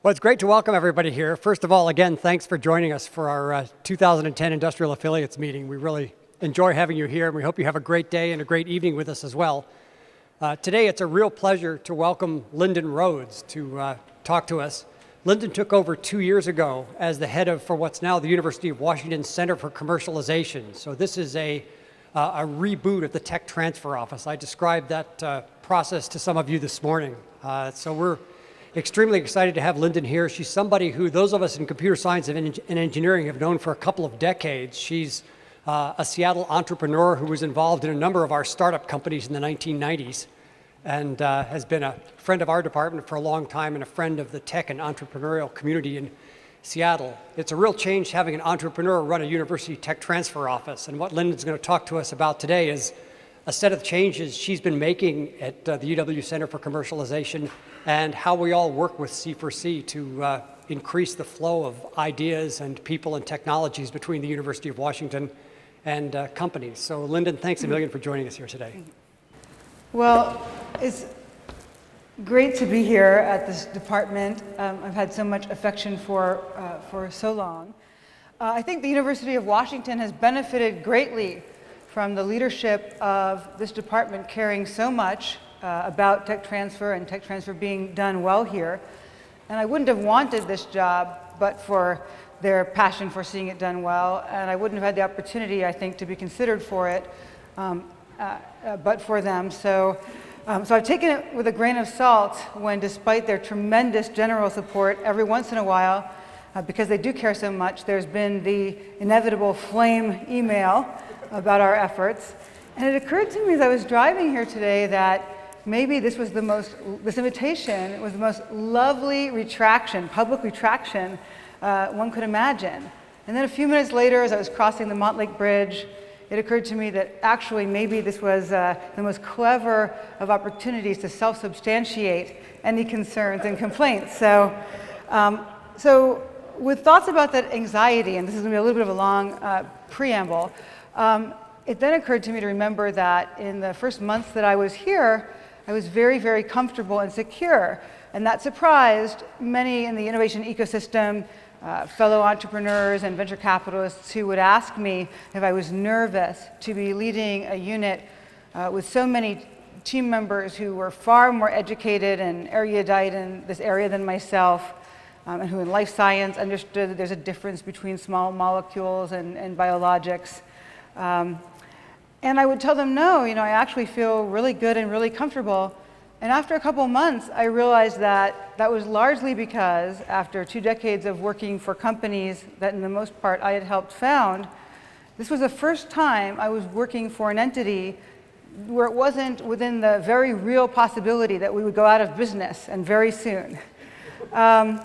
Well, it's great to welcome everybody here. First of all, again, thanks for joining us for our 2010 Industrial Affiliates meeting. We really enjoy having you here, and we hope you have a great day and a great evening with us as well. Today, it's a real pleasure to welcome Lyndon Rhodes to talk to us. Lyndon took over 2 years ago as the head of, for what's now the University of Washington Center for Commercialization. So this is a reboot of the Tech Transfer Office. I described that process to some of you this morning. So we're extremely excited to have Lyndon here. She's somebody who those of us in computer science and engineering have known for a couple of decades. She's a Seattle entrepreneur who was involved in a number of our startup companies in the 1990s and has been a friend of our department for a long time and a friend of the tech and entrepreneurial community in Seattle. It's a real change having an entrepreneur run a university tech transfer office. And what Lyndon's going to talk to us about today is a set of changes she's been making at the UW Center for Commercialization and how we all work with C4C to increase the flow of ideas and people and technologies between the University of Washington and companies. So Lyndon, thanks a million for joining us here today. Well, it's great to be here at this department. I've had so much affection for so long. I think the University of Washington has benefited greatly from the leadership of this department caring so much about tech transfer and tech transfer being done well here. And I wouldn't have wanted this job but for their passion for seeing it done well, and I wouldn't have had the opportunity, I think, to be considered for it but for them. So I've taken it with a grain of salt when, despite their tremendous general support, every once in a while, because they do care so much, there's been the inevitable flame email about our efforts. And it occurred to me as I was driving here today that maybe this invitation was the most lovely retraction, public retraction one could imagine. And then a few minutes later, as I was crossing the Montlake Bridge, it occurred to me that actually maybe this was the most clever of opportunities to self-substantiate any concerns and complaints. So with thoughts about that anxiety, and this is going to be a little bit of a long preamble, it then occurred to me to remember that in the first months that I was here, I was very, very comfortable and secure. And that surprised many in the innovation ecosystem, fellow entrepreneurs and venture capitalists who would ask me if I was nervous to be leading a unit with so many team members who were far more educated and erudite in this area than myself, and who in life science understood that there's a difference between small molecules and biologics. And I would tell them, no, I actually feel really good and really comfortable. And after a couple months, I realized that that was largely because after 2 decades of working for companies that in the most part I had helped found, this was the first time I was working for an entity where it wasn't within the very real possibility that we would go out of business, and very soon. And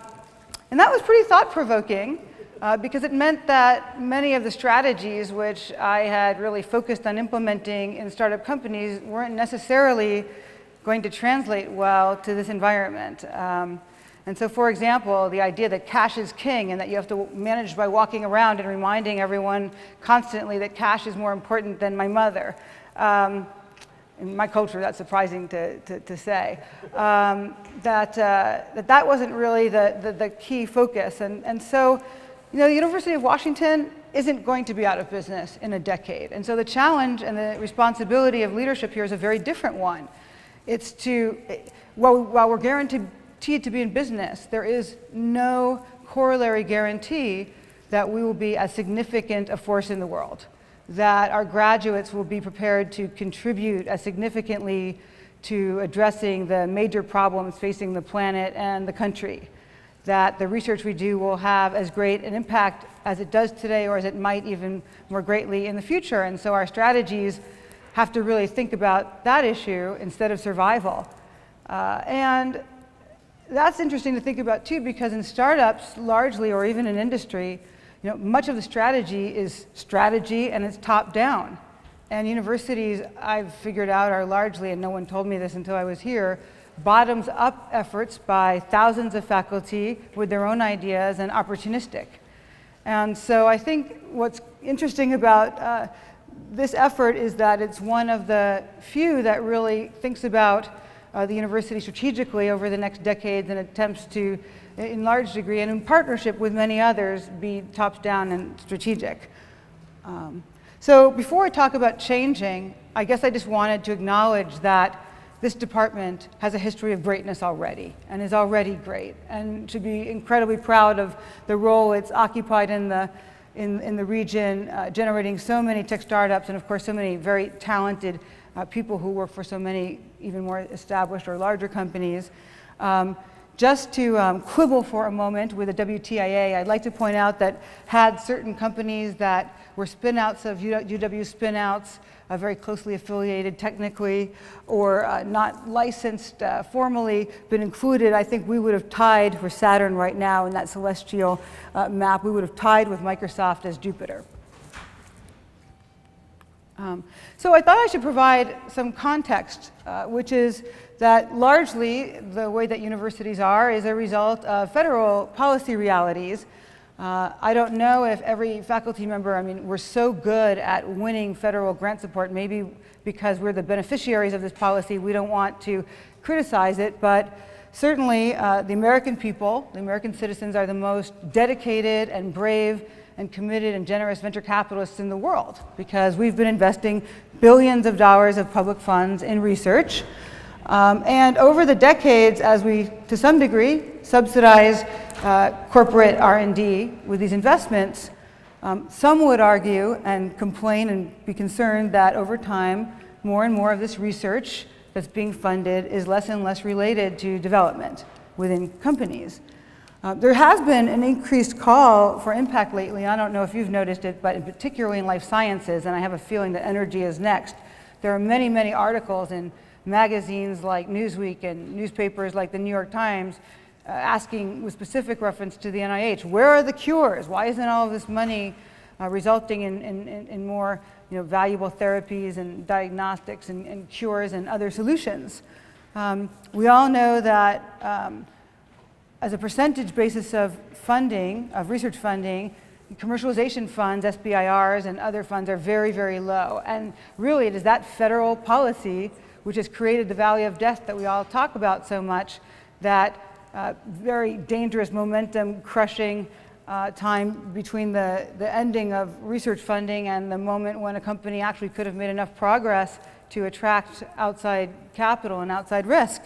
that was pretty thought-provoking. Because it meant that many of the strategies which I had really focused on implementing in startup companies weren't necessarily going to translate well to this environment. And so, for example, the idea that cash is king and that you have to manage by walking around and reminding everyone constantly that cash is more important than my mother. In my culture, that's surprising to say. That wasn't really the key focus. And so, the University of Washington isn't going to be out of business in a decade. And so the challenge and the responsibility of leadership here is a very different one. It's while we're guaranteed to be in business, there is no corollary guarantee that we will be as significant a force in the world, that our graduates will be prepared to contribute as significantly to addressing the major problems facing the planet and the country, that the research we do will have as great an impact as it does today, or as it might even more greatly in the future. And so our strategies have to really think about that issue instead of survival. And that's interesting to think about too, because in startups largely, or even in industry, much of the strategy is strategy and it's top down. And universities, I've figured out, are largely, and no one told me this until I was here, bottoms-up efforts by thousands of faculty with their own ideas and opportunistic. And so I think what's interesting about this effort is that it's one of the few that really thinks about the university strategically over the next decades and attempts to, in large degree and in partnership with many others, be tops-down and strategic. So before I talk about changing, I guess I just wanted to acknowledge that this department has a history of greatness already and is already great and should be incredibly proud of the role it's occupied in the region, generating so many tech startups and of course so many very talented people who work for so many even more established or larger companies. Just to quibble for a moment with the WTIA, I'd like to point out that had certain companies that were spin-outs of UW spin-outs, very closely affiliated technically, or not licensed formally, been included, I think we would have tied for Saturn right now in that celestial map. We would have tied with Microsoft as Jupiter. So I thought I should provide some context, which is that largely the way that universities are is a result of federal policy realities. I don't know if every faculty member, I mean, we're so good at winning federal grant support, maybe because we're the beneficiaries of this policy, we don't want to criticize it, but certainly the American people, the American citizens are the most dedicated and brave and committed and generous venture capitalists in the world because we've been investing billions of dollars of public funds in research. And over the decades, as we, to some degree, subsidize corporate R&D with these investments, some would argue and complain and be concerned that over time, more and more of this research that's being funded is less and less related to development within companies. There has been an increased call for impact lately. I don't know if you've noticed it, but particularly in life sciences, and I have a feeling that energy is next. There are many, many articles in magazines like Newsweek and newspapers like the New York Times asking with specific reference to the NIH, where are the cures? Why isn't all of this money resulting in more valuable therapies and diagnostics and cures and other solutions? We all know that as a percentage basis of funding, of research funding, commercialization funds, SBIRs, and other funds are very, very low. And really, it is that federal policy which has created the valley of death that we all talk about so much, that very dangerous momentum crushing time between the ending of research funding and the moment when a company actually could have made enough progress to attract outside capital and outside risk.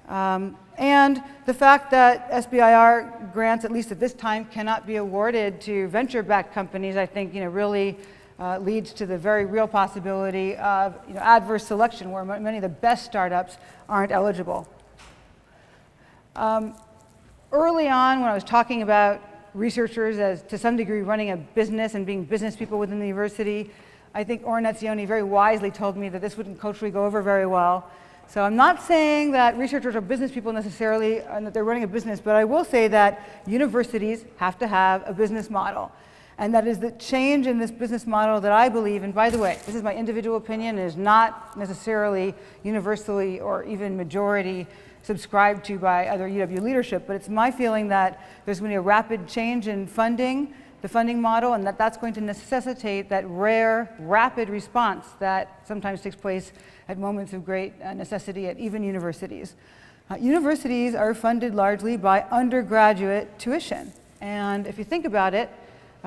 And the fact that SBIR grants, at least at this time, cannot be awarded to venture-backed companies, I think really leads to the very real possibility of adverse selection, where many of the best startups aren't eligible. Early on, when I was talking about researchers as, to some degree, running a business and being business people within the university, I think Ornazioni very wisely told me that this wouldn't culturally go over very well. So I'm not saying that researchers are business people necessarily and that they're running a business, but I will say that universities have to have a business model. And that is the change in this business model that I believe, and by the way, this is my individual opinion, is not necessarily universally or even majority subscribed to by other UW leadership, but it's my feeling that there's going to be a rapid change in funding, the funding model, and that's going to necessitate that rare, rapid response that sometimes takes place at moments of great necessity at even universities. Universities are funded largely by undergraduate tuition. And if you think about it,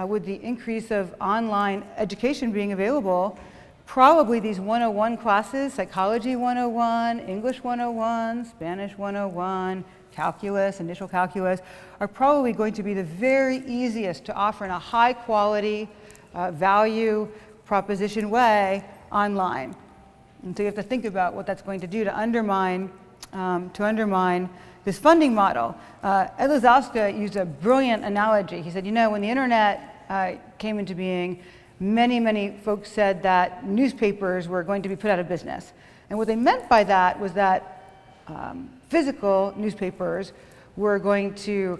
with the increase of online education being available, probably these 101 classes, Psychology 101, English 101, Spanish 101, calculus, initial calculus, are probably going to be the very easiest to offer in a high quality, value proposition way online. And so you have to think about what that's going to do to undermine this funding model. Ed Lazowska used a brilliant analogy. He said, when the internet came into being, many folks said that newspapers were going to be put out of business. And what they meant by that was that physical newspapers were going to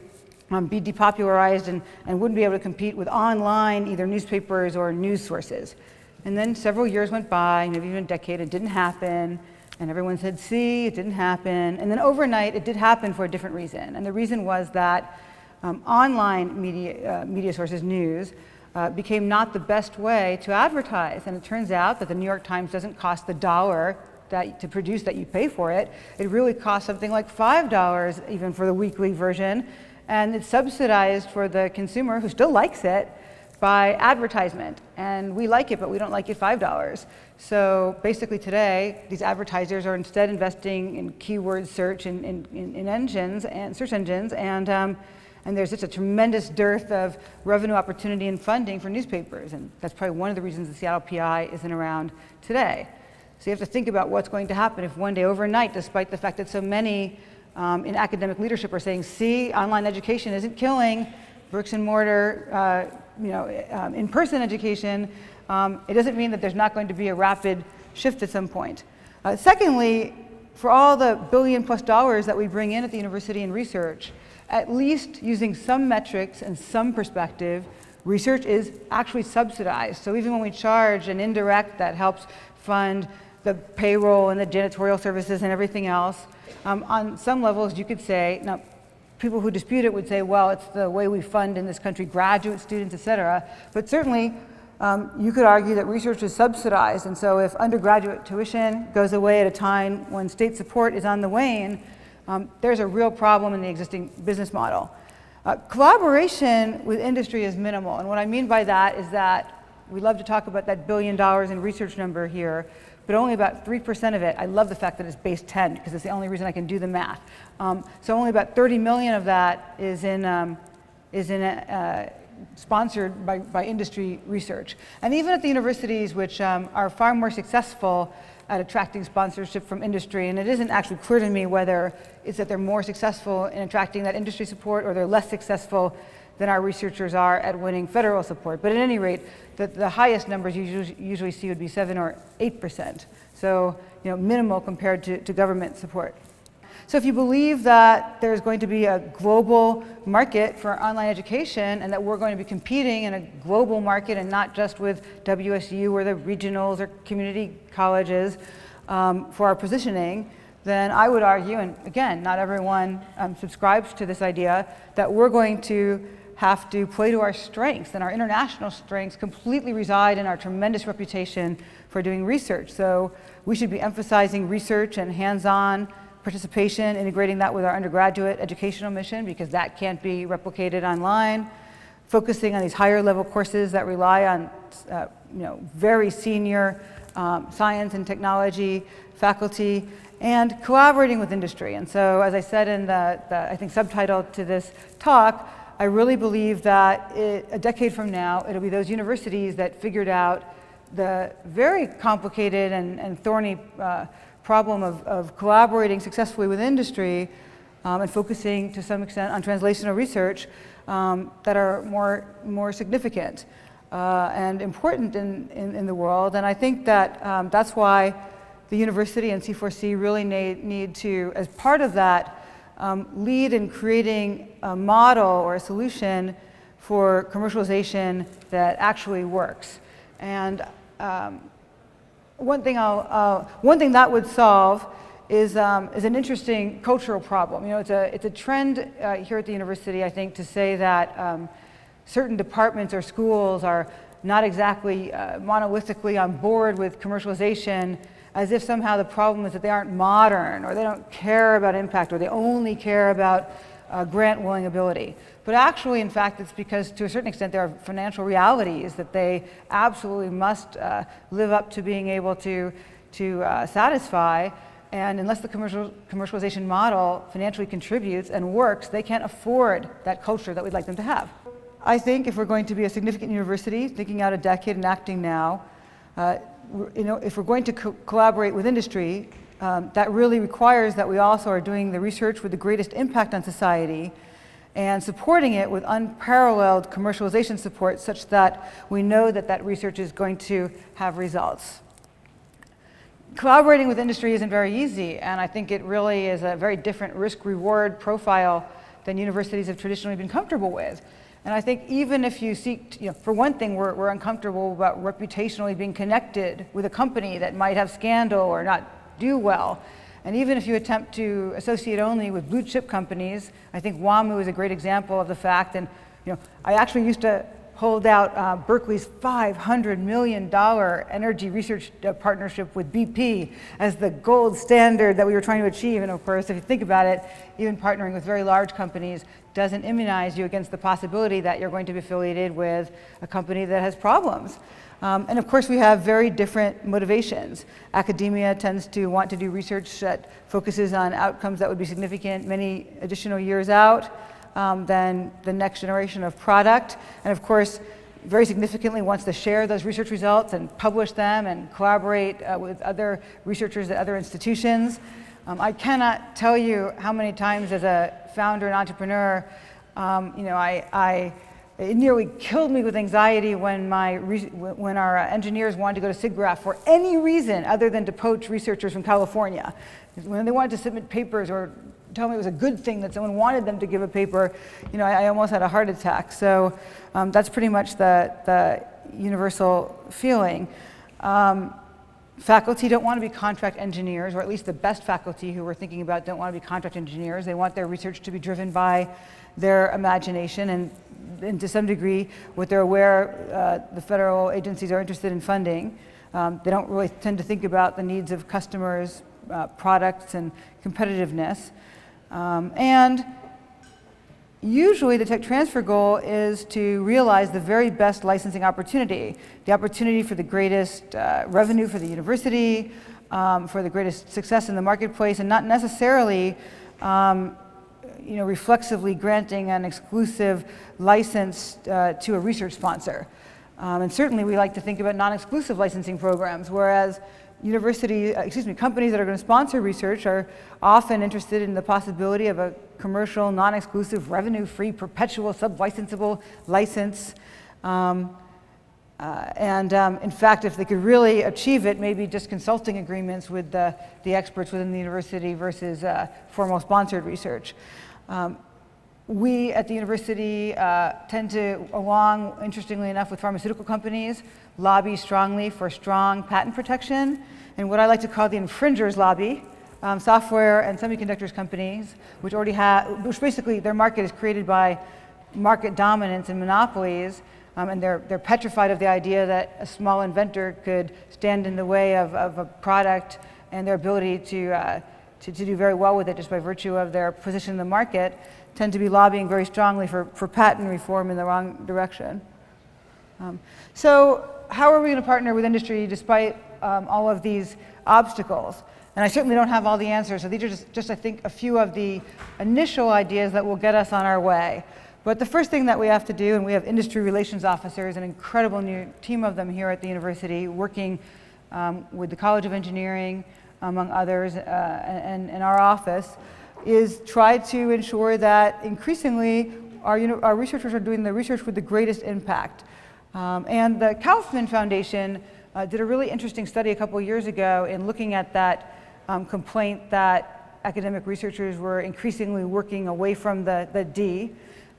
be depopularized and wouldn't be able to compete with online either newspapers or news sources. And then several years went by, maybe even a decade, it didn't happen. And everyone said, see, it didn't happen. And then overnight, it did happen for a different reason. And the reason was that online media sources, news, became not the best way to advertise. And it turns out that the New York Times doesn't cost $1 to produce that you pay for it. It really costs something like $5 even for the weekly version, and it's subsidized for the consumer who still likes it by advertisement. And we like it, but we don't like it $5. So basically today, these advertisers are instead investing in keyword search in engines and search engines, and there's just a tremendous dearth of revenue opportunity and funding for newspapers. And that's probably one of the reasons the Seattle PI isn't around today. So you have to think about what's going to happen if one day overnight, despite the fact that so many in academic leadership are saying, see, online education isn't killing bricks and mortar, in-person education, it doesn't mean that there's not going to be a rapid shift at some point. Secondly, for all the $1 billion+ that we bring in at the university in research, at least using some metrics and some perspective, research is actually subsidized. So even when we charge an indirect that helps fund the payroll and the janitorial services and everything else, on some levels you could say, now people who dispute it would say, well, it's the way we fund in this country graduate students, et cetera. But certainly you could argue that research is subsidized. And so if undergraduate tuition goes away at a time when state support is on the wane, there's a real problem in the existing business model. Collaboration with industry is minimal. And what I mean by that is that we love to talk about that $1 billion in research number here, but only about 3% of it. I love the fact that it's base 10 because it's the only reason I can do the math. So only about 30 million of that is sponsored by industry research. And even at the universities, which are far more successful at attracting sponsorship from industry, and it isn't actually clear to me whether it's that they're more successful in attracting that industry support or they're less successful than our researchers are at winning federal support. But at any rate, the highest numbers you usually see would be 7 or 8%. So minimal compared to government support. So if you believe that there's going to be a global market for online education and that we're going to be competing in a global market and not just with WSU or the regionals or community colleges for our positioning, then I would argue, and again, not everyone subscribes to this idea, that we're going to have to play to our strengths, and our international strengths completely reside in our tremendous reputation for doing research. So we should be emphasizing research and hands-on participation, integrating that with our undergraduate educational mission because that can't be replicated online, focusing on these higher level courses that rely on very senior science and technology faculty, and collaborating with industry. And so as I said in the I think subtitle to this talk, I really believe that a decade from now it'll be those universities that figured out the very complicated and thorny problem of collaborating successfully with industry and focusing to some extent on translational research that are more significant and important in the world. And I think that that's why the university and C4C really need to, as part of that, lead in creating a model or a solution for commercialization that actually works. And one thing that would solve is an interesting cultural problem. It's a trend here at the university, I think, to say that certain departments or schools are not exactly monolithically on board with commercialization, as if somehow the problem is that they aren't modern, or they don't care about impact, or they only care about grant-willing ability. But actually, in fact, it's because, to a certain extent, there are financial realities that they absolutely must live up to being able to satisfy. And unless the commercialization model financially contributes and works, they can't afford that culture that we'd like them to have. I think if we're going to be a significant university, thinking out a decade and acting now, if we're going to collaborate with industry, that really requires that we also are doing the research with the greatest impact on society and supporting it with unparalleled commercialization support such that we know that that research is going to have results. Collaborating with industry isn't very easy, and I think it really is a very different risk-reward profile than universities have traditionally been comfortable with. And I think even if you seek, for one thing, we're uncomfortable about reputationally being connected with a company that might have scandal or not do well. And even if you attempt to associate only with blue chip companies, I think WAMU is a great example of the fact. And I actually used to pulled out Berkeley's $500 million energy research partnership with BP as the gold standard that we were trying to achieve. And of course, if you think about it, even partnering with very large companies doesn't immunize you against the possibility that you're going to be affiliated with a company that has problems. And of course, we have very different motivations. Academia tends to want to do research that focuses on outcomes that would be significant many additional years out than the next generation of product. And of course, very significantly wants to share those research results and publish them and collaborate with other researchers at other institutions. I cannot tell you how many times as a founder and entrepreneur, it nearly killed me with anxiety when our engineers wanted to go to SIGGRAPH for any reason other than to poach researchers from California. When they wanted to submit papers or tell me it was a good thing that someone wanted them to give a paper, I almost had a heart attack. So that's pretty much the universal feeling. Faculty don't want to be contract engineers, or at least the best faculty who we're thinking about don't want to be contract engineers. They want their research to be driven by their imagination and to some degree, what they're aware the federal agencies are interested in funding. They don't really tend to think about the needs of customers, products, and competitiveness. And usually the tech transfer goal is to realize the very best licensing opportunity, the opportunity for the greatest revenue for the university, for the greatest success in the marketplace, and not necessarily reflexively granting an exclusive license to a research sponsor. And certainly we like to think about non-exclusive licensing programs, whereas companies that are going to sponsor research are often interested in the possibility of a commercial, non-exclusive, revenue-free, perpetual, sub-licensable license. In fact, if they could really achieve it, maybe just consulting agreements with the experts within the university versus formal sponsored research. We at the university tend to, along, interestingly enough, with pharmaceutical companies, lobby strongly for strong patent protection, and what I like to call the infringers lobby, software and semiconductors companies, which basically their market is created by market dominance and monopolies, and they're petrified of the idea that a small inventor could stand in the way of a product and their ability to do very well with it just by virtue of their position in the market, tend to be lobbying very strongly for patent reform in the wrong direction. So how are we going to partner with industry despite all of these obstacles? And I certainly don't have all the answers, so these are just I think, a few of the initial ideas that will get us on our way. But the first thing that we have to do, and we have industry relations officers, an incredible new team of them here at the university, working with the College of Engineering, among others, and our office, is try to ensure that increasingly our researchers are doing the research with the greatest impact. And the Kaufman Foundation did a really interesting study a couple of years ago in looking at that complaint that academic researchers were increasingly working away from the D.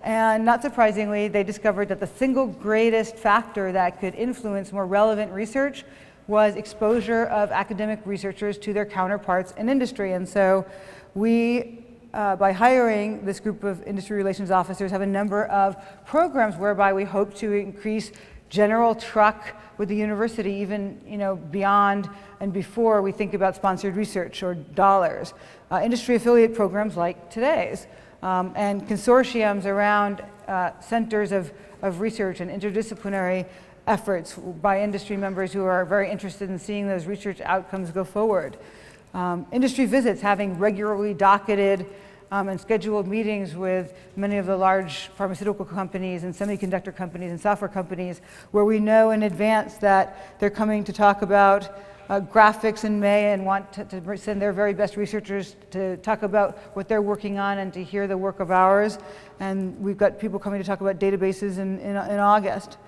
And not surprisingly, they discovered that the single greatest factor that could influence more relevant research was exposure of academic researchers to their counterparts in industry. And so we, by hiring this group of industry relations officers, have a number of programs whereby we hope to increase general truck with the university, even beyond and before we think about sponsored research or dollars. Industry affiliate programs like today's, and consortiums around centers of research and interdisciplinary efforts by industry members who are very interested in seeing those research outcomes go forward. Industry visits, having regularly docketed and scheduled meetings with many of the large pharmaceutical companies and semiconductor companies and software companies, where we know in advance that they're coming to talk about graphics in May and want to send their very best researchers to talk about what they're working on and to hear the work of ours. And we've got people coming to talk about databases in August.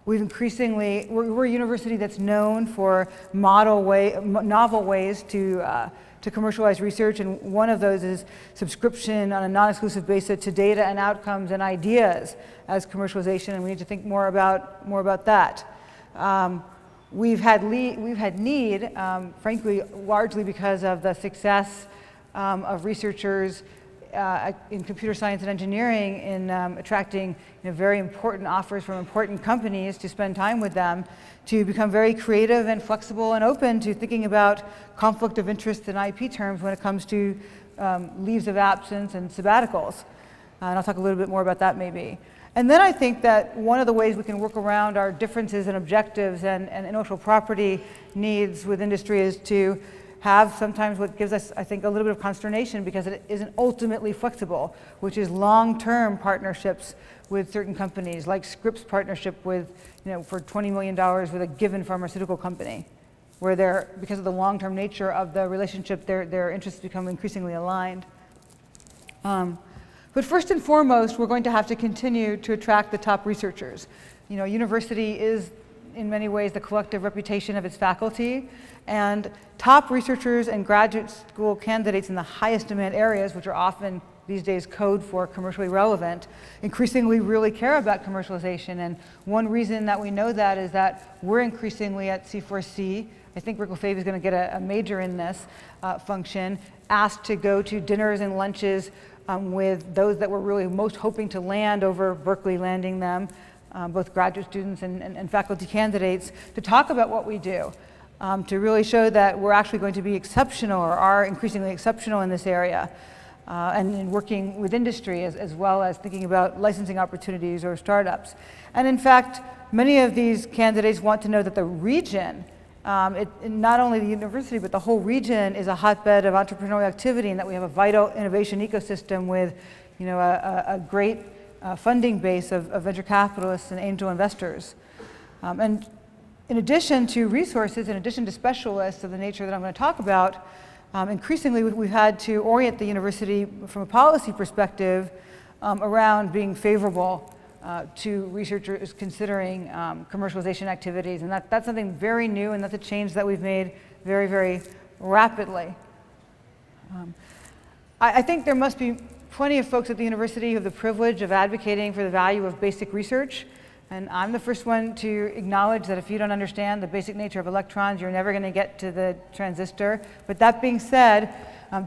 We're a university that's known for novel ways to commercialize research, and one of those is subscription on a non-exclusive basis to data and outcomes and ideas as commercialization, and we need to think more about that. We've had need, frankly, largely because of the success of researchers in computer science and engineering in attracting very important offers from important companies to spend time with them, to become very creative and flexible and open to thinking about conflict of interest in IP terms when it comes to leaves of absence and sabbaticals. And I'll talk a little bit more about that maybe. And then I think that one of the ways we can work around our differences in objectives and intellectual property needs with industry is to have sometimes what gives us, I think, a little bit of consternation because it isn't ultimately flexible, which is long-term partnerships with certain companies, like Scripps partnership with, for $20 million with a given pharmaceutical company, where because of the long-term nature of the relationship, their interests become increasingly aligned. But first and foremost, we're going to have to continue to attract the top researchers. University is, in many ways, the collective reputation of its faculty, and top researchers and graduate school candidates in the highest demand areas, which are often these days code for commercially relevant, increasingly really care about commercialization. And one reason that we know that is that we're increasingly at C4C, I think Rick Lefebvre is going to get a major in this function, asked to go to dinners and lunches with those that we're really most hoping to land over Berkeley landing them, both graduate students and faculty candidates, to talk about what we do, to really show that we're actually going to be exceptional or are increasingly exceptional in this area, and in working with industry as well as thinking about licensing opportunities or startups. And in fact, many of these candidates want to know that the region, not only the university, but the whole region is a hotbed of entrepreneurial activity, and that we have a vital innovation ecosystem with a great funding base of venture capitalists and angel investors. And in addition to resources, in addition to specialists of the nature that I'm going to talk about, increasingly we've had to orient the university from a policy perspective around being favorable to researchers considering commercialization activities. And that's something very new, and that's a change that we've made very, very rapidly. I think there must be plenty of folks at the university who have the privilege of advocating for the value of basic research. And I'm the first one to acknowledge that if you don't understand the basic nature of electrons, you're never going to get to the transistor. But that being said,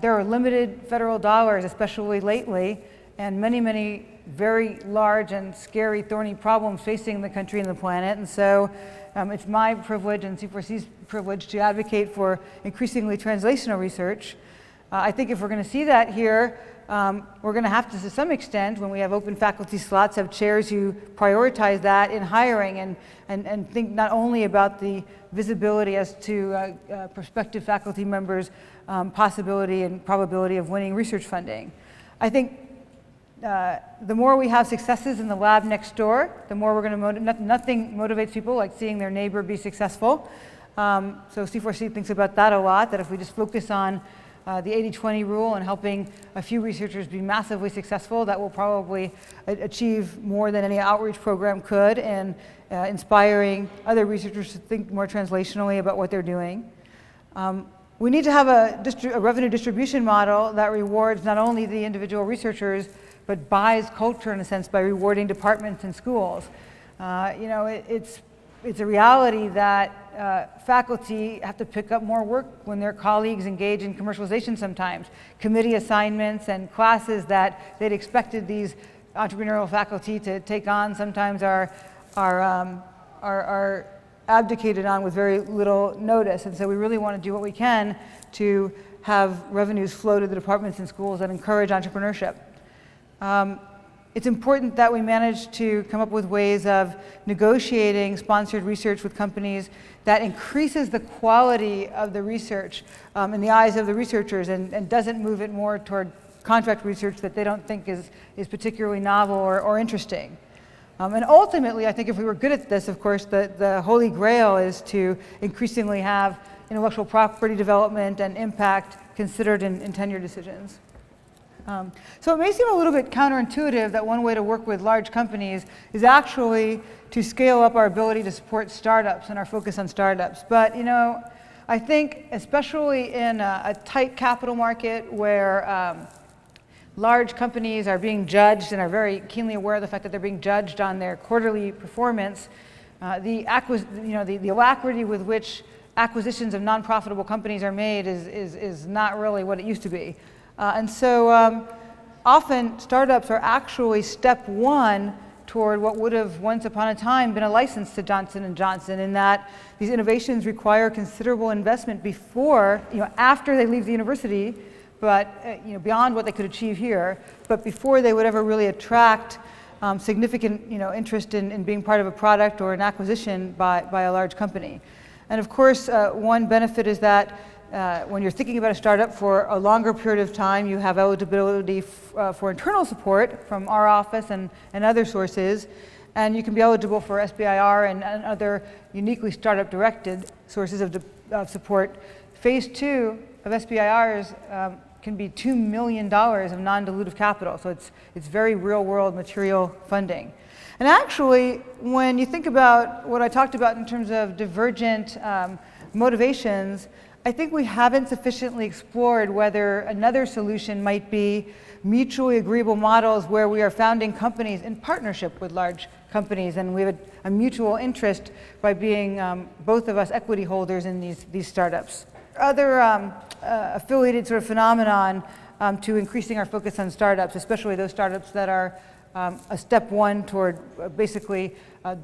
there are limited federal dollars, especially lately, and many, many very large and scary, thorny problems facing the country and the planet. And so it's my privilege and C4C's privilege to advocate for increasingly translational research. I think if we're going to see that here, we're going to have to some extent, when we have open faculty slots, have chairs who prioritize that in hiring and think not only about the visibility as to prospective faculty members' possibility and probability of winning research funding. I think the more we have successes in the lab next door, the more we're going to nothing motivates people like seeing their neighbor be successful. So C4C thinks about that a lot, that if we just focus on the 80-20 rule and helping a few researchers be massively successful, that will probably achieve more than any outreach program could, and inspiring other researchers to think more translationally about what they're doing. We need to have a revenue distribution model that rewards not only the individual researchers, but buys culture in a sense by rewarding departments and schools. It's a reality that faculty have to pick up more work when their colleagues engage in commercialization sometimes. Committee assignments and classes that they'd expected these entrepreneurial faculty to take on sometimes are abdicated on with very little notice. And so we really want to do what we can to have revenues flow to the departments and schools that encourage entrepreneurship. It's important that we manage to come up with ways of negotiating sponsored research with companies that increases the quality of the research in the eyes of the researchers and doesn't move it more toward contract research that they don't think is particularly novel or interesting. And ultimately, I think if we were good at this, of course, the holy grail is to increasingly have intellectual property development and impact considered in tenure decisions. So it may seem a little bit counterintuitive that one way to work with large companies is actually to scale up our ability to support startups and our focus on startups. But I think especially in a tight capital market where large companies are being judged and are very keenly aware of the fact that they're being judged on their quarterly performance, the alacrity with which acquisitions of non-profitable companies are made is not really what it used to be. And so often startups are actually step one toward what would have once upon a time been a license to Johnson & Johnson, in that these innovations require considerable investment before, after they leave the university, but beyond what they could achieve here, but before they would ever really attract significant interest in being part of a product or an acquisition by a large company. And of course, one benefit is that when you're thinking about a startup for a longer period of time, you have eligibility for internal support from our office and other sources, and you can be eligible for SBIR and other uniquely startup-directed sources of support. Phase 2 of SBIRs can be $2 million of non-dilutive capital, so it's very real-world material funding. And actually, when you think about what I talked about in terms of divergent motivations, I think we haven't sufficiently explored whether another solution might be mutually agreeable models where we are founding companies in partnership with large companies, and we have a mutual interest by being both of us equity holders in these startups. Other affiliated sort of phenomenon to increasing our focus on startups, especially those startups that are a step one toward basically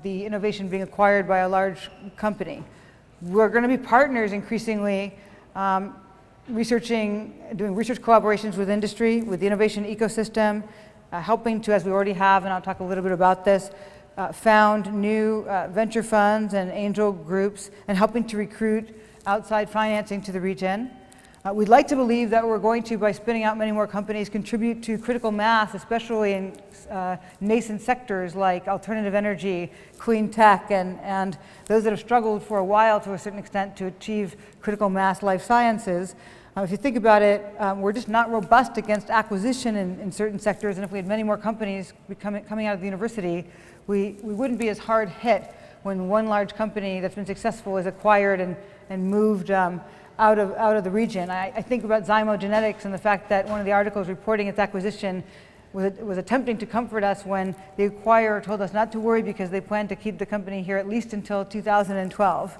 the innovation being acquired by a large company. We're going to be partners increasingly, doing research collaborations with industry, with the innovation ecosystem, helping to, as we already have, and I'll talk a little bit about this, found new venture funds and angel groups, and helping to recruit outside financing to the region. We'd like to believe that we're going to, by spinning out many more companies, contribute to critical mass, especially in nascent sectors like alternative energy, clean tech, and those that have struggled for a while to a certain extent to achieve critical mass life sciences. If you think about it, we're just not robust against acquisition in certain sectors, and if we had many more companies coming out of the university, we wouldn't be as hard hit when one large company that's been successful is acquired and moved out of the region. I think about Zymo Genetics and the fact that one of the articles reporting its acquisition was attempting to comfort us when the acquirer told us not to worry because they plan to keep the company here at least until 2012.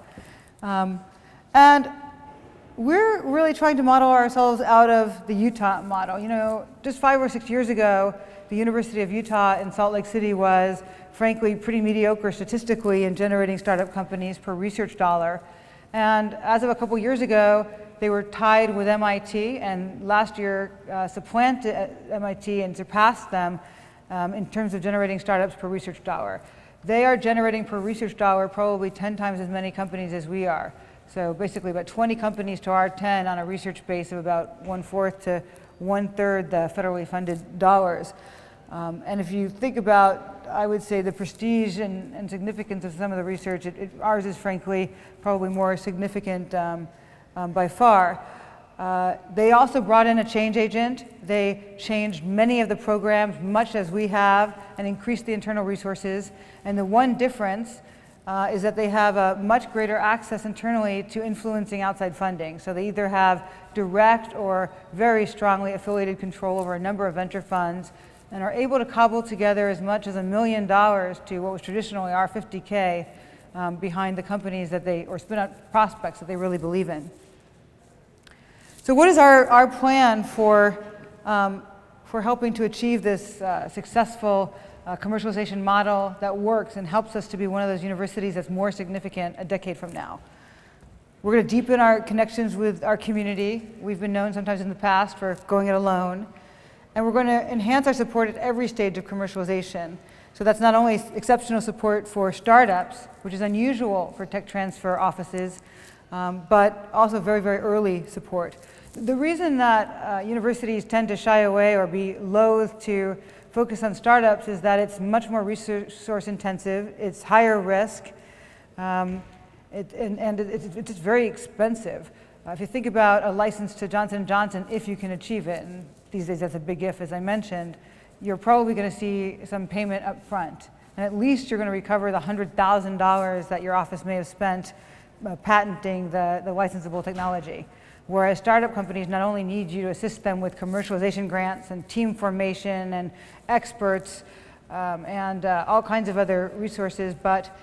And we're really trying to model ourselves out of the Utah model. Just 5 or 6 years ago, the University of Utah in Salt Lake City was, frankly, pretty mediocre statistically in generating startup companies per research dollar. And as of a couple years ago, they were tied with MIT, and last year supplanted MIT and surpassed them in terms of generating startups per research dollar. They are generating per research dollar probably 10 times as many companies as we are. So basically about 20 companies to our 10 on a research base of about 1/4 to 1/3 the federally funded dollars. And if you think about, I would say, the prestige and significance of some of the research, ours is frankly probably more significant by far. They also brought in a change agent. They changed many of the programs, much as we have, and increased the internal resources. And the one difference is that they have a much greater access internally to influencing outside funding. So they either have direct or very strongly affiliated control over a number of venture funds, and are able to cobble together as much as $1 million to what was traditionally our $50K behind the companies or spin-out prospects that they really believe in. So what is our plan for helping to achieve this successful commercialization model that works and helps us to be one of those universities that's more significant a decade from now? We're going to deepen our connections with our community. We've been known sometimes in the past for going it alone. And we're going to enhance our support at every stage of commercialization. So that's not only exceptional support for startups, which is unusual for tech transfer offices, but also very, very early support. The reason that universities tend to shy away or be loath to focus on startups is that it's much more resource intensive, it's higher risk, and it's very expensive. If you think about a license to Johnson & Johnson, if you can achieve it, and these days that's a big if, as I mentioned, you're probably going to see some payment up front. And at least you're going to recover the $100,000 that your office may have spent patenting the licensable technology. Whereas startup companies not only need you to assist them with commercialization grants and team formation and experts and all kinds of other resources, but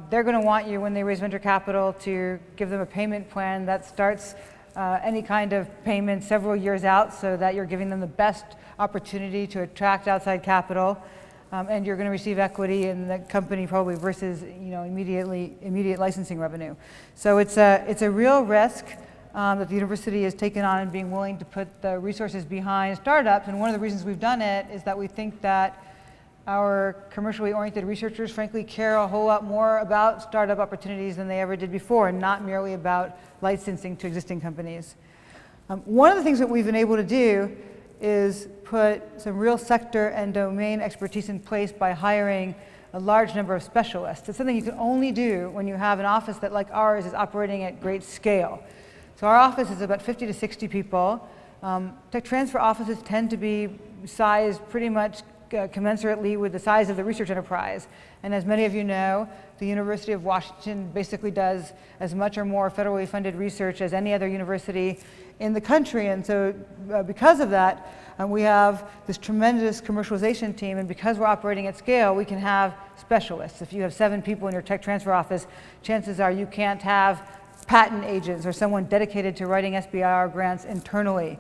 they're going to want you, when they raise venture capital, to give them a payment plan that starts any kind of payment several years out so that you're giving them the best opportunity to attract outside capital, and you're going to receive equity in the company probably versus immediate licensing revenue. So it's a real risk that the university has taken on and being willing to put the resources behind startups. And one of the reasons we've done it is that we think that our commercially oriented researchers frankly care a whole lot more about startup opportunities than they ever did before, and not merely about licensing to existing companies. One of the things that we've been able to do is put some real sector and domain expertise in place by hiring a large number of specialists. It's something you can only do when you have an office that, like ours, is operating at great scale. So our office is about 50 to 60 people. Tech transfer offices tend to be sized pretty much commensurately with the size of the research enterprise. And as many of you know, the University of Washington basically does as much or more federally funded research as any other university in the country. And so because of that, we have this tremendous commercialization team, and because we're operating at scale, we can have specialists. If you have 7 people in your tech transfer office, chances are you can't have patent agents or someone dedicated to writing SBIR grants internally.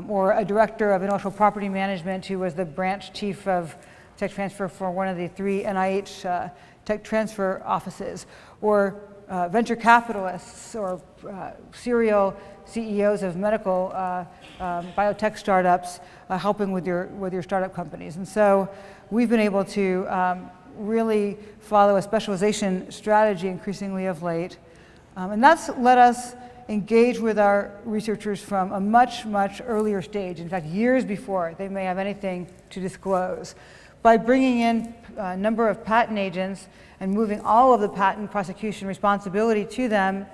Or a director of intellectual property management who was the branch chief of tech transfer for one of the 3 NIH tech transfer offices, or venture capitalists or serial CEOs of medical biotech startups helping with your startup companies. And so we've been able to really follow a specialization strategy increasingly of late. And that's let us engage with our researchers from a much, much earlier stage, in fact, years before they may have anything to disclose, by bringing in a number of patent agents and moving all of the patent prosecution responsibility to them,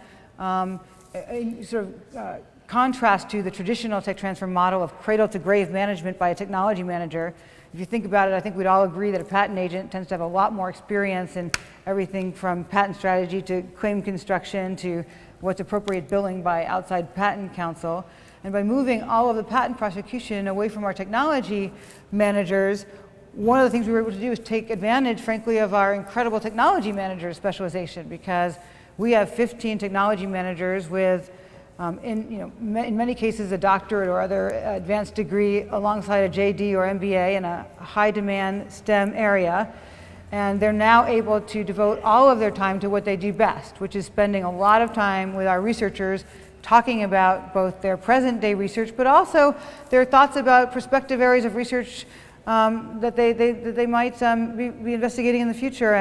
in sort of contrast to the traditional tech transfer model of cradle-to-grave management by a technology manager. If you think about it, I think we'd all agree that a patent agent tends to have a lot more experience in everything from patent strategy to claim construction to what's appropriate billing by outside patent counsel. And by moving all of the patent prosecution away from our technology managers, one of the things we were able to do is take advantage, frankly, of our incredible technology manager specialization, because we have 15 technology managers with, in many cases, a doctorate or other advanced degree alongside a JD or MBA in a high-demand STEM area. And they're now able to devote all of their time to what they do best, which is spending a lot of time with our researchers talking about both their present-day research, but also their thoughts about prospective areas of research that they might be investigating in the future,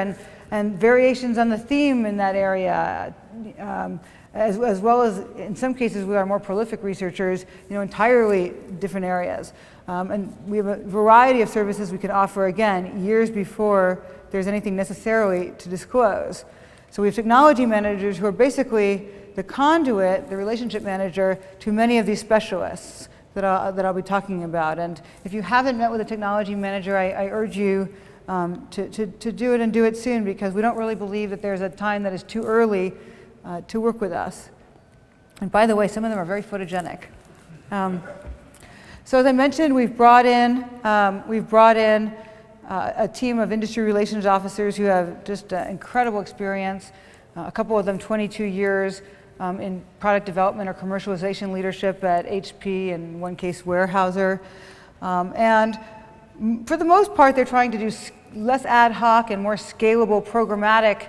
and variations on the theme in that area, as well as, in some cases, with our more prolific researchers, entirely different areas. And we have a variety of services we can offer, again, years before there's anything necessarily to disclose. So we have technology managers who are basically the conduit, the relationship manager, to many of these specialists that I'll be talking about. And if you haven't met with a technology manager, I urge you to do it, and do it soon, because we don't really believe that there's a time that is too early to work with us. And by the way, some of them are very photogenic. So as I mentioned, we've brought in a team of industry relations officers who have just incredible experience, a couple of them 22 years in product development or commercialization leadership at HP, and in one case Weyerhaeuser. And for the most part, they're trying to do less ad hoc and more scalable programmatic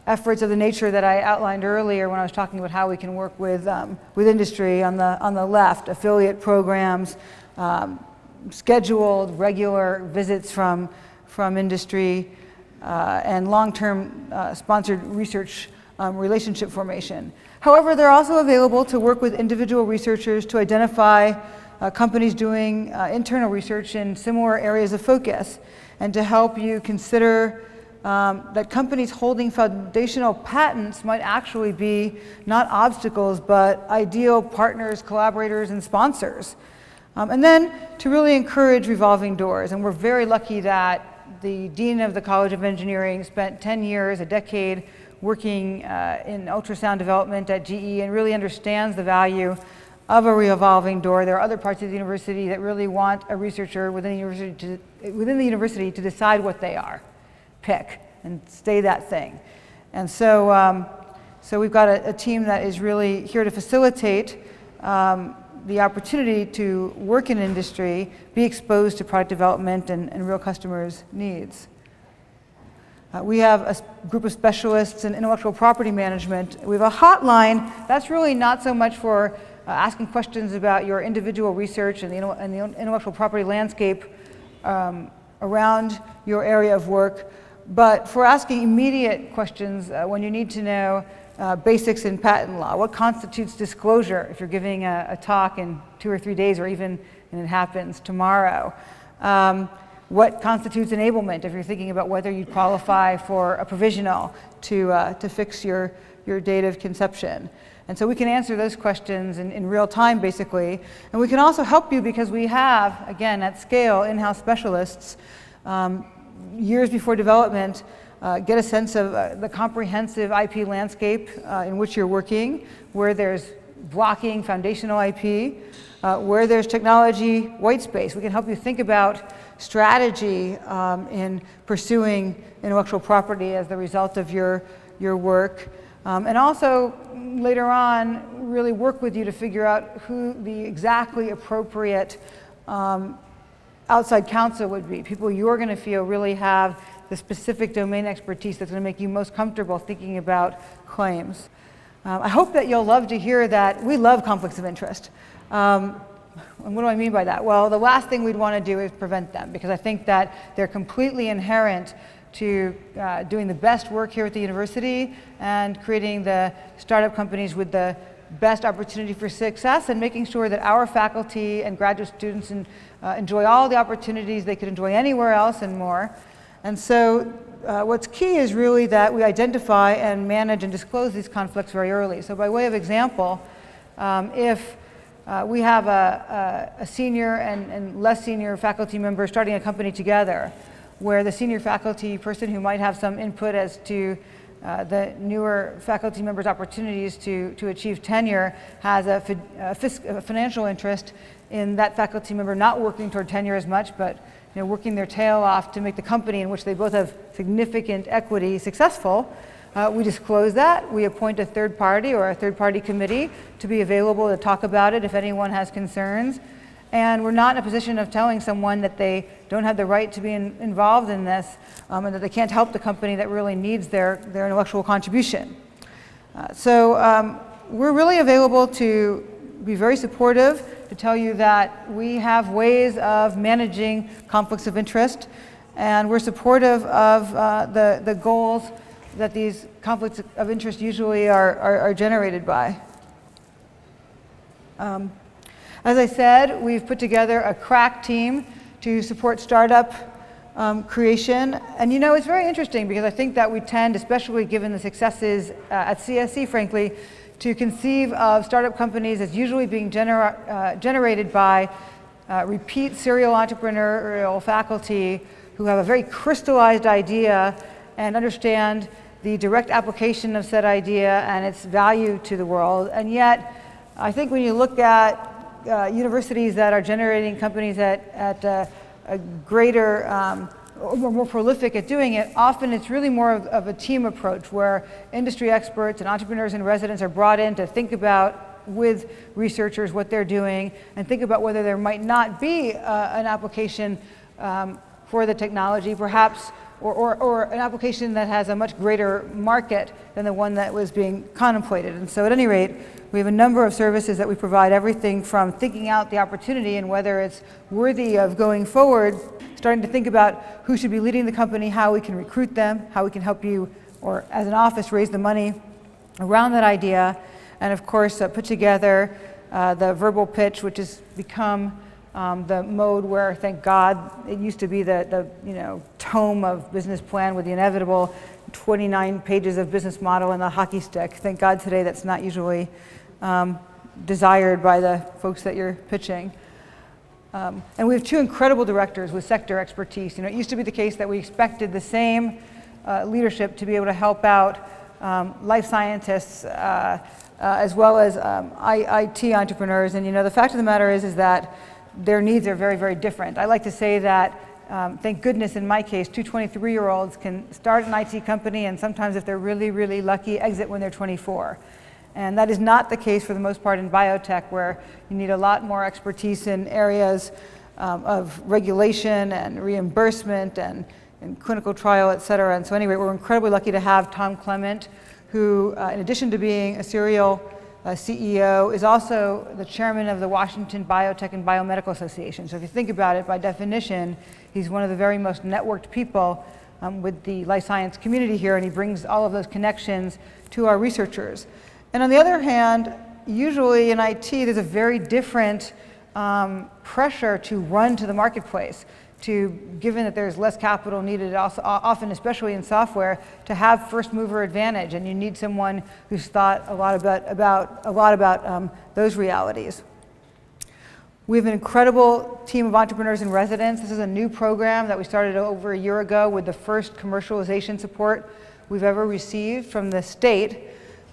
efforts of the nature that I outlined earlier when I was talking about how we can work with industry on the left, affiliate programs, scheduled regular visits from industry, and long-term sponsored research relationship formation. However, they're also available to work with individual researchers to identify companies doing internal research in similar areas of focus, and to help you consider that companies holding foundational patents might actually be not obstacles, but ideal partners, collaborators, and sponsors. And then to really encourage revolving doors. And we're very lucky that the Dean of the College of Engineering spent 10 years, a decade, working in ultrasound development at GE, and really understands the value of a revolving door. There are other parts of the university that really want a researcher within the university to decide what they are. Pick and stay that thing. And so So we've got a team that is really here to facilitate the opportunity to work in industry, be exposed to product development and real customers' needs. We have a group of specialists in intellectual property management. We have a hotline that's really not so much for asking questions about your individual research and the intellectual property landscape around your area of work, but for asking immediate questions when you need to know basics in patent law. What constitutes disclosure if you're giving a talk in 2 or 3 days, or even, and it happens, tomorrow? What constitutes enablement if you're thinking about whether you'd qualify for a provisional to fix your date of conception? And so we can answer those questions in real time, basically. And we can also help you because we have, again, at scale, in-house specialists, years before development, get a sense of the comprehensive IP landscape in which you're working, where there's blocking foundational IP, where there's technology white space. We can help you think about strategy in pursuing intellectual property as the result of your work. And also, later on, really work with you to figure out who the exactly appropriate outside counsel would be, people you're going to feel really have the specific domain expertise that's going to make you most comfortable thinking about claims. I hope that you'll love to hear that we love conflicts of interest. And what do I mean by that? Well, the last thing we'd want to do is prevent them, because I think that they're completely inherent to doing the best work here at the university and creating the startup companies with the best opportunity for success, and making sure that our faculty and graduate students enjoy all the opportunities they could enjoy anywhere else and more. And so what's key is really that we identify and manage and disclose these conflicts very early. So by way of example, if we have a senior and less senior faculty member starting a company together, where the senior faculty person who might have some input as to the newer faculty members' opportunities to achieve tenure has a financial interest in that faculty member not working toward tenure as much, but working their tail off to make the company in which they both have significant equity successful. We disclose that. We appoint a third party or a third party committee to be available to talk about it if anyone has concerns. And we're not in a position of telling someone that they don't have the right to be involved in this and that they can't help the company that really needs their intellectual contribution. So we're really available to be very supportive, to tell you that we have ways of managing conflicts of interest, and we're supportive of the goals that these conflicts of interest usually are generated by. As I said, we've put together a crack team to support startup creation. And it's very interesting because I think that we tend, especially given the successes at CSC, frankly, to conceive of startup companies as usually being generated by repeat serial entrepreneurial faculty who have a very crystallized idea and understand the direct application of said idea and its value to the world. And yet, I think when you look at universities that are generating companies at a greater or more prolific at doing it, often it's really more of a team approach where industry experts and entrepreneurs in residence are brought in to think about with researchers what they're doing and think about whether there might not be an application for the technology, perhaps, or an application that has a much greater market than the one that was being contemplated. And so at any rate, we have a number of services that we provide, everything from thinking out the opportunity and whether it's worthy of going forward, starting to think about who should be leading the company, how we can recruit them, how we can help you, or as an office, raise the money around that idea, and of course put together the verbal pitch, which has become the mode where, thank God, it used to be the tome of business plan with the inevitable 29 pages of business model and the hockey stick. Thank God today that's not usually desired by the folks that you're pitching. And we have two incredible directors with sector expertise. It used to be the case that we expected the same leadership to be able to help out life scientists as well as IT entrepreneurs. And the fact of the matter is that their needs are very, very different. I like to say that thank goodness in my case, two 23-year-olds can start an IT company and sometimes if they're really, really lucky, exit when they're 24. And that is not the case for the most part in biotech, where you need a lot more expertise in areas of regulation and reimbursement and clinical trial, et cetera. And so anyway, we're incredibly lucky to have Tom Clement, who in addition to being a serial CEO, is also the chairman of the Washington Biotech and Biomedical Association. So if you think about it, by definition, he's one of the very most networked people with the life science community here, and he brings all of those connections to our researchers. And on the other hand, usually in IT, there's a very different pressure to run to the marketplace, given that there's less capital needed, also, often, especially in software, to have first mover advantage, and you need someone who's thought a lot about those realities. We have an incredible team of entrepreneurs in residence. This is a new program that we started over a year ago with the first commercialization support we've ever received from the state.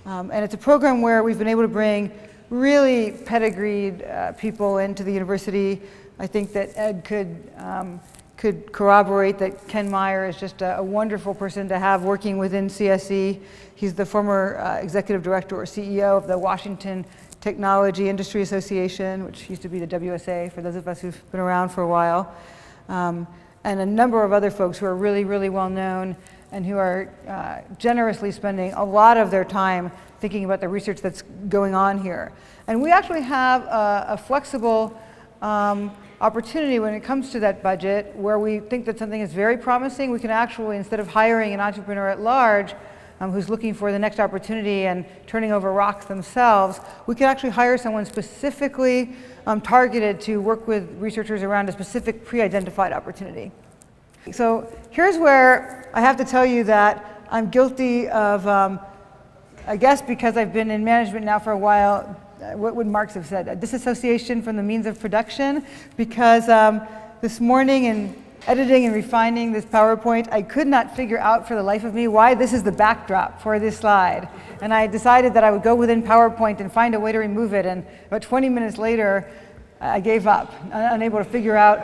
And it's a program where we've been able to bring really pedigreed people into the university. I think that Ed could corroborate that Ken Meyer is just a wonderful person to have working within CSE. He's the former executive director or CEO of the Washington Technology Industry Association, which used to be the WSA for those of us who've been around for a while. And a number of other folks who are really, really well known and who are generously spending a lot of their time thinking about the research that's going on here. And we actually have a flexible opportunity when it comes to that budget, where we think that something is very promising. We can actually, instead of hiring an entrepreneur at large who's looking for the next opportunity and turning over rocks themselves, we can actually hire someone specifically targeted to work with researchers around a specific pre-identified opportunity. So here's where I have to tell you that I'm guilty of, I guess because I've been in management now for a while, what would Marx have said? A disassociation from the means of production, because this morning in editing and refining this PowerPoint, I could not figure out for the life of me why this is the backdrop for this slide. And I decided that I would go within PowerPoint and find a way to remove it, and about 20 minutes later, I gave up, unable to figure out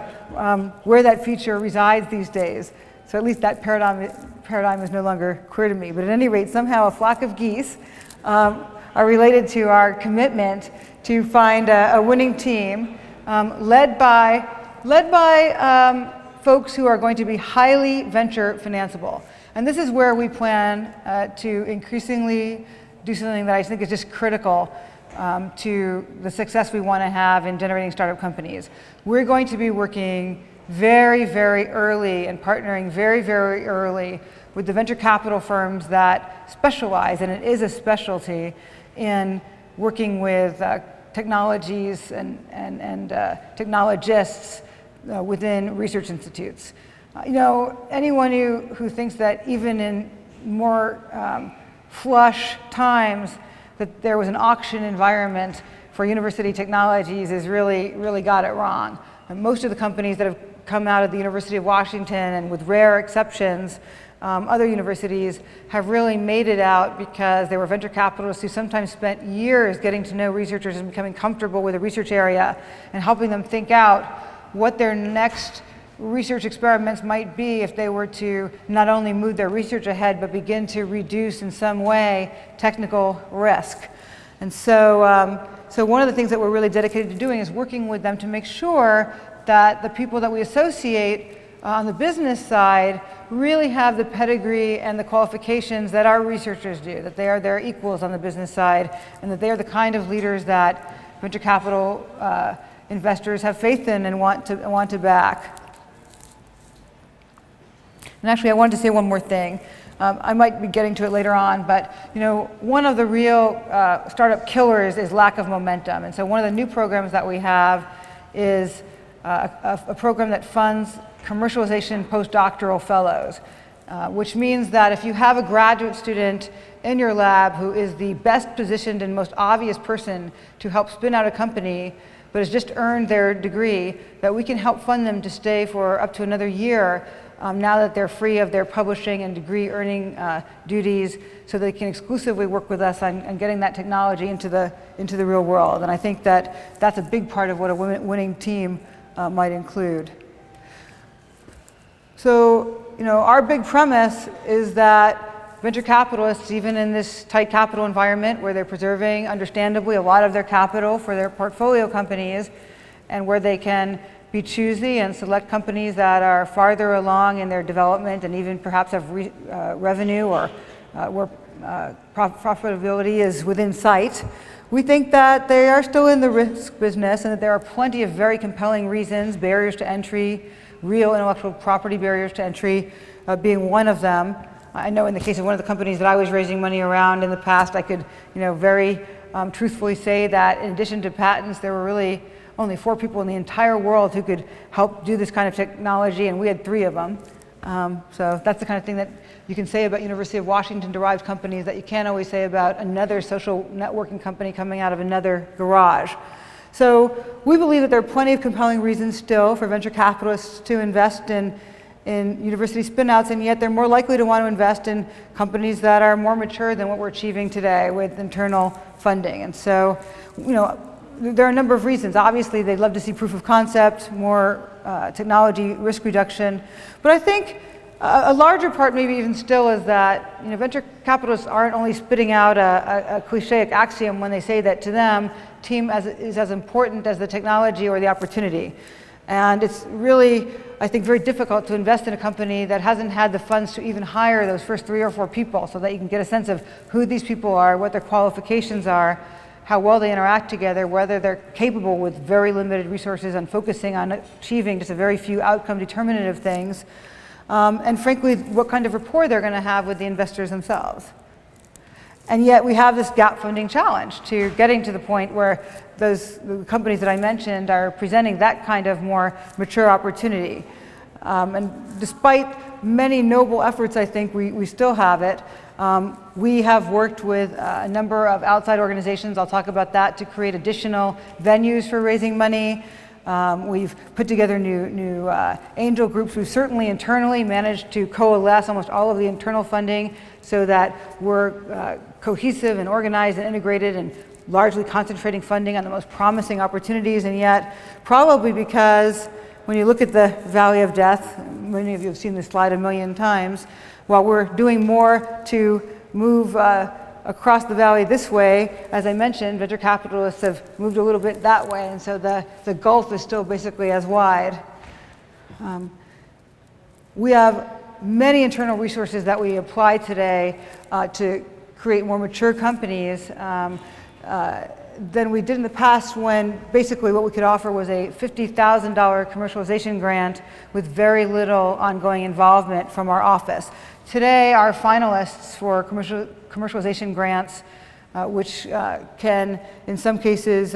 where that feature resides these days. So at least that paradigm is no longer clear to me. But at any rate, somehow a flock of geese are related to our commitment to find a winning team led by folks who are going to be highly venture financeable. And this is where we plan to increasingly do something that I think is just critical to the success we want to have in generating startup companies. We're going to be working very, very early and partnering very, very early with the venture capital firms that specialize, and it is a specialty, in working with technologies and technologists within research institutes. Anyone who thinks that even in more flush times that there was an auction environment for university technologies is really got it wrong. And most of the companies that have come out of the University of Washington, and with rare exceptions, other universities, have really made it out because they were venture capitalists who sometimes spent years getting to know researchers and becoming comfortable with a research area and helping them think out what their next research experiments might be if they were to not only move their research ahead, but begin to reduce in some way technical risk. And so, so one of the things that we're really dedicated to doing is working with them to make sure that the people that we associate on the business side really have the pedigree and the qualifications that our researchers do, that they are their equals on the business side, and that they are the kind of leaders that venture capital investors have faith in and want to back. And actually, I wanted to say one more thing. I might be getting to it later on, but one of the real startup killers is lack of momentum. And so one of the new programs that we have is a program that funds commercialization postdoctoral fellows, which means that if you have a graduate student in your lab who is the best positioned and most obvious person to help spin out a company, but has just earned their degree, that we can help fund them to stay for up to another year now that they're free of their publishing and degree earning duties, so they can exclusively work with us on getting that technology into the real world. And I think that that's a big part of what a winning team might include. So, our big premise is that venture capitalists, even in this tight capital environment where they're preserving, understandably, a lot of their capital for their portfolio companies, and where they can be choosy and select companies that are farther along in their development and even perhaps have revenue or where profitability is within sight. We think that they are still in the risk business and that there are plenty of very compelling reasons, barriers to entry, real intellectual property barriers to entry being one of them. I know in the case of one of the companies that I was raising money around in the past, I could very truthfully say that in addition to patents, there were really only 4 people in the entire world who could help do this kind of technology, and we had 3 of them. So that's the kind of thing that you can say about University of Washington derived companies that you can't always say about another social networking company coming out of another garage. So we believe that there are plenty of compelling reasons still for venture capitalists to invest in university spinouts, and yet they're more likely to want to invest in companies that are more mature than what we're achieving today with internal funding. And so, there are a number of reasons. Obviously, they'd love to see proof of concept, more technology risk reduction. But I think a larger part, maybe even still, is that venture capitalists aren't only spitting out a clichéic axiom when they say that to them, team is as important as the technology or the opportunity. And it's really, I think, very difficult to invest in a company that hasn't had the funds to even hire those first 3 or 4 people so that you can get a sense of who these people are, what their qualifications are, how well they interact together, whether they're capable with very limited resources and focusing on achieving just a very few outcome determinative things, and frankly, what kind of rapport they're going to have with the investors themselves. And yet we have this gap funding challenge to getting to the point where the companies that I mentioned are presenting that kind of more mature opportunity. And despite many noble efforts, I think we still have it. We have worked with a number of outside organizations, I'll talk about that, to create additional venues for raising money. We've put together new angel groups. We've certainly internally managed to coalesce almost all of the internal funding so that we're cohesive and organized and integrated and largely concentrating funding on the most promising opportunities. And yet, probably because when you look at the Valley of Death, many of you have seen this slide a million times, while we're doing more to move across the valley this way, as I mentioned, venture capitalists have moved a little bit that way, and so the gulf is still basically as wide. We have many internal resources that we apply today to create more mature companies than we did in the past, when basically what we could offer was a $50,000 commercialization grant with very little ongoing involvement from our office. Today, our finalists for commercialization grants, which can, in some cases,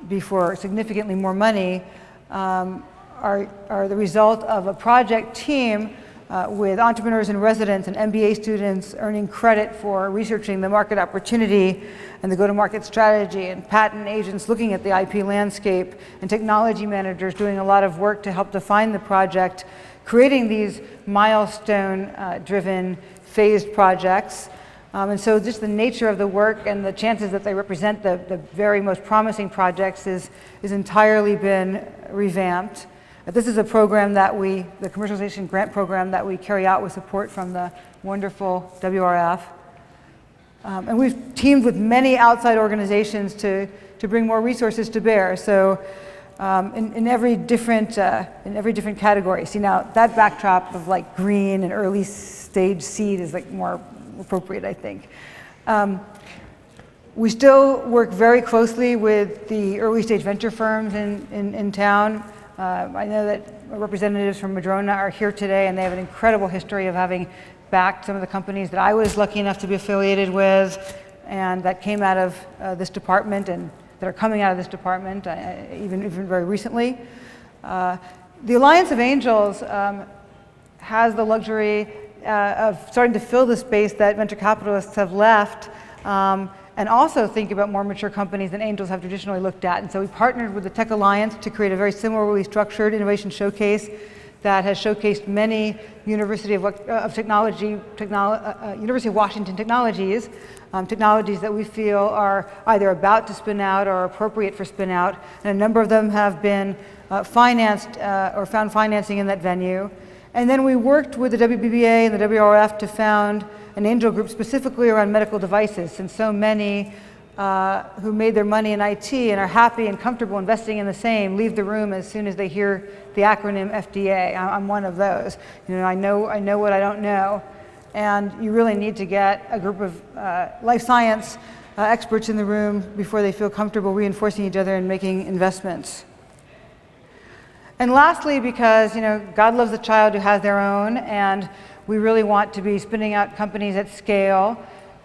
be for significantly more money, are the result of a project team with entrepreneurs in residence and MBA students earning credit for researching the market opportunity and the go-to-market strategy, and patent agents looking at the IP landscape, and technology managers doing a lot of work to help define the project, creating these milestone-driven phased projects. And so just the nature of the work and the chances that they represent the very most promising projects is entirely been revamped. This is a program that the commercialization grant program that we carry out with support from the wonderful WRF. And we've teamed with many outside organizations to bring more resources to bear. So in every different category. See, now that backdrop of like green and early stage seed is like more appropriate, I think. We still work very closely with the early stage venture firms in town. I know that representatives from Madrona are here today, and they have an incredible history of having backed some of the companies that I was lucky enough to be affiliated with, and that came out of this department, and that are coming out of this department, even very recently. The Alliance of Angels has the luxury of starting to fill the space that venture capitalists have left, and also think about more mature companies than angels have traditionally looked at. And so we partnered with the Tech Alliance to create a very similarly structured innovation showcase that has showcased many University of Washington technologies, technologies that we feel are either about to spin out or appropriate for spin out. And a number of them have been financed or found financing in that venue. And then we worked with the WBBA and the WRF to found an angel group specifically around medical devices, since so many who made their money in IT and are happy and comfortable investing in the same leave the room as soon as they hear the acronym FDA. I'm one of those. I know what I don't know. And you really need to get a group of life science experts in the room before they feel comfortable reinforcing each other and making investments. And lastly, because God loves a child who has their own, and we really want to be spinning out companies at scale,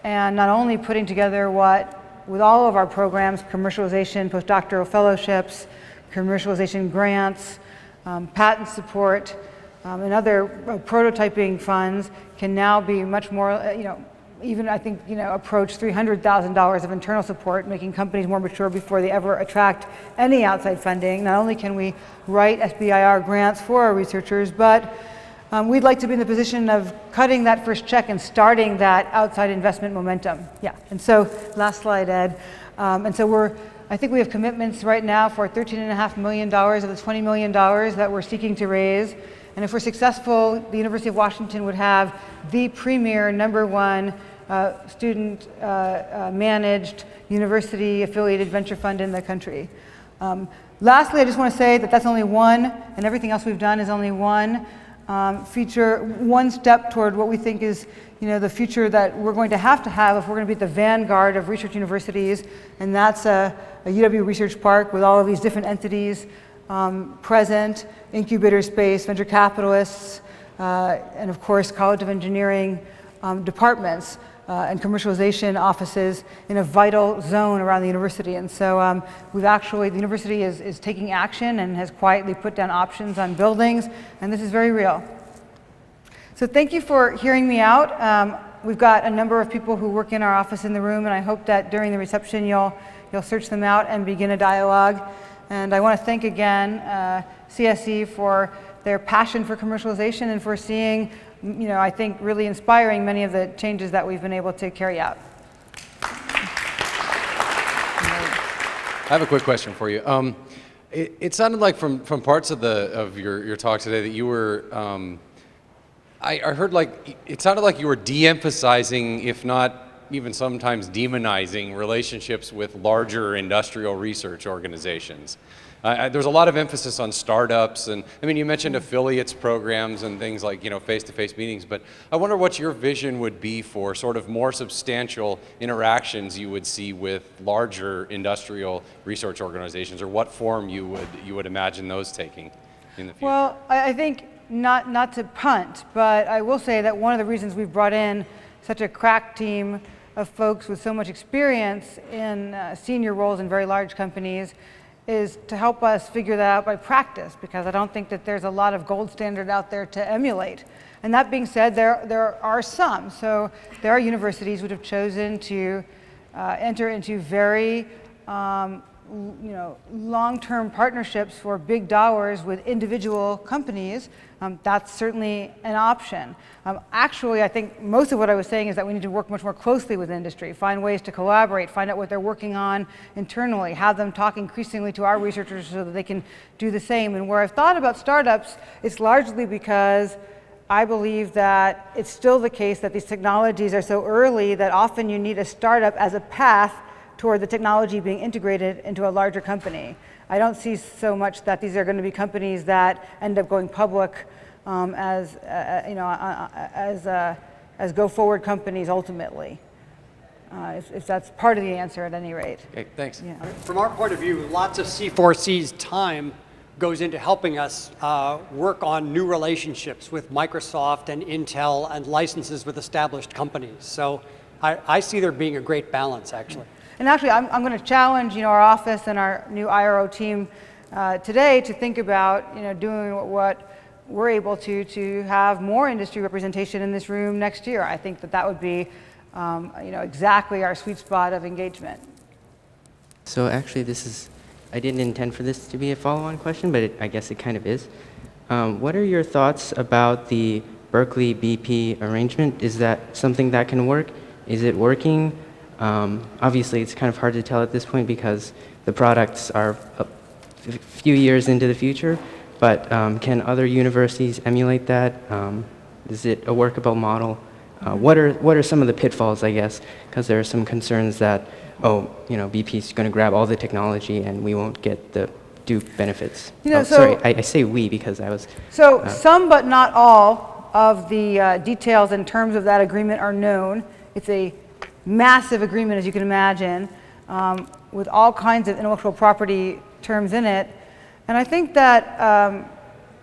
and not only putting together with all of our programs, commercialization, postdoctoral fellowships, commercialization grants, patent support, and other prototyping funds can now be much more, even I think, approach $300,000 of internal support, making companies more mature before they ever attract any outside funding. Not only can we write SBIR grants for our researchers, but we'd like to be in the position of cutting that first check and starting that outside investment momentum. Yeah, and so last slide, Ed. And so I think we have commitments right now for $13.5 million of the $20 million that we're seeking to raise. And if we're successful, the University of Washington would have the premier #1 student managed university affiliated venture fund in the country. Lastly, I just want to say that that's only one, and everything else we've done is only one one step toward what we think is the future that we're going to have if we're going to be at the vanguard of research universities, and that's a UW Research Park with all of these different entities present, incubator space, venture capitalists, and of course College of Engineering departments and commercialization offices in a vital zone around the university. And so the university is taking action and has quietly put down options on buildings, and this is very real. So thank you for hearing me out. We've got a number of people who work in our office in the room, and I hope that during the reception you'll search them out and begin a dialogue. And I want to thank again CSE for their passion for commercialization and for seeing, I think really inspiring many of the changes that we've been able to carry out. I have a quick question for you. It sounded like from parts of your talk today that you were, I heard it sounded like you were de-emphasizing, if not even sometimes demonizing, relationships with larger industrial research organizations. There's a lot of emphasis on startups, and you mentioned affiliates programs and things like face-to-face meetings, but I wonder what your vision would be for sort of more substantial interactions you would see with larger industrial research organizations, or what form you would imagine those taking in the future. Well, I think not to punt, but I will say that one of the reasons we've brought in such a crack team of folks with so much experience in senior roles in very large companies is to help us figure that out by practice, because I don't think that there's a lot of gold standard out there to emulate. And that being said, there are some. So there are universities which have chosen to enter into very long-term partnerships for big dollars with individual companies. That's certainly an option. Actually, I think most of what I was saying is that we need to work much more closely with industry, find ways to collaborate, find out what they're working on internally, have them talk increasingly to our researchers so that they can do the same. And where I've thought about startups, it's largely because I believe that it's still the case that these technologies are so early that often you need a startup as a path toward the technology being integrated into a larger company. I don't see so much that these are going to be companies that end up going public as go-forward companies ultimately. If that's part of the answer at any rate. Okay, thanks. Yeah. From our point of view, lots of C4C's time goes into helping us work on new relationships with Microsoft and Intel and licenses with established companies. So I see there being a great balance, actually. And actually, I'm going to challenge our office and our new IRO team today to think about doing what we're able to have more industry representation in this room next year. I think that would be exactly our sweet spot of engagement. So actually, I didn't intend for this to be a follow-on question, but I guess it kind of is. What are your thoughts about the Berkeley BP arrangement? Is that something that can work? Is it working? Obviously, it's kind of hard to tell at this point because the products are few years into the future, but can other universities emulate that? Is it a workable model? What are some of the pitfalls, I guess? Because there are some concerns that, BP is going to grab all the technology and we won't get the due benefits. Sorry, I say we because I was... So some but not all of the details in terms of that agreement are known. It's a massive agreement, as you can imagine, with all kinds of intellectual property terms in it. And I think that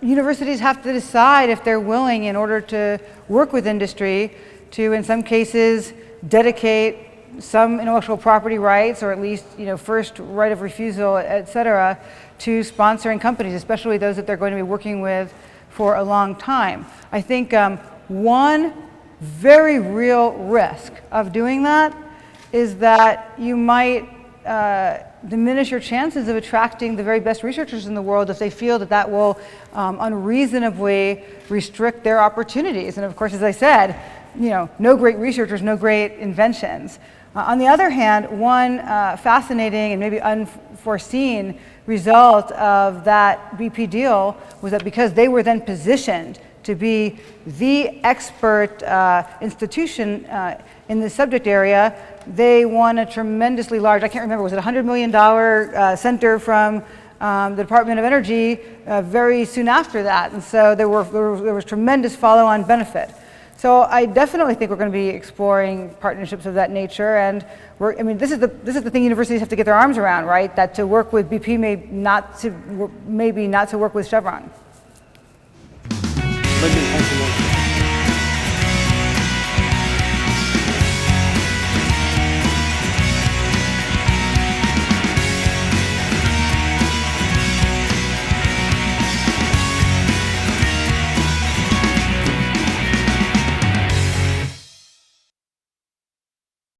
universities have to decide if they're willing, in order to work with industry, to, in some cases, dedicate some intellectual property rights, or at least, first right of refusal, et cetera, to sponsoring companies, especially those that they're going to be working with for a long time. I think one very real risk of doing that is that you might diminish your chances of attracting the very best researchers in the world if they feel that that will unreasonably restrict their opportunities. And of course, as I said, no great researchers, no great inventions. On the other hand, one fascinating and maybe unforeseen result of that BP deal was that because they were then positioned to be the expert institution in the subject area, they won a tremendously large, I can't remember, was it $100 million center from the Department of Energy very soon after that. And so there was tremendous follow-on benefit. So I definitely think we're going to be exploring partnerships of that nature, and this is the thing universities have to get their arms around, right? That to work with BP maybe not to work with Chevron.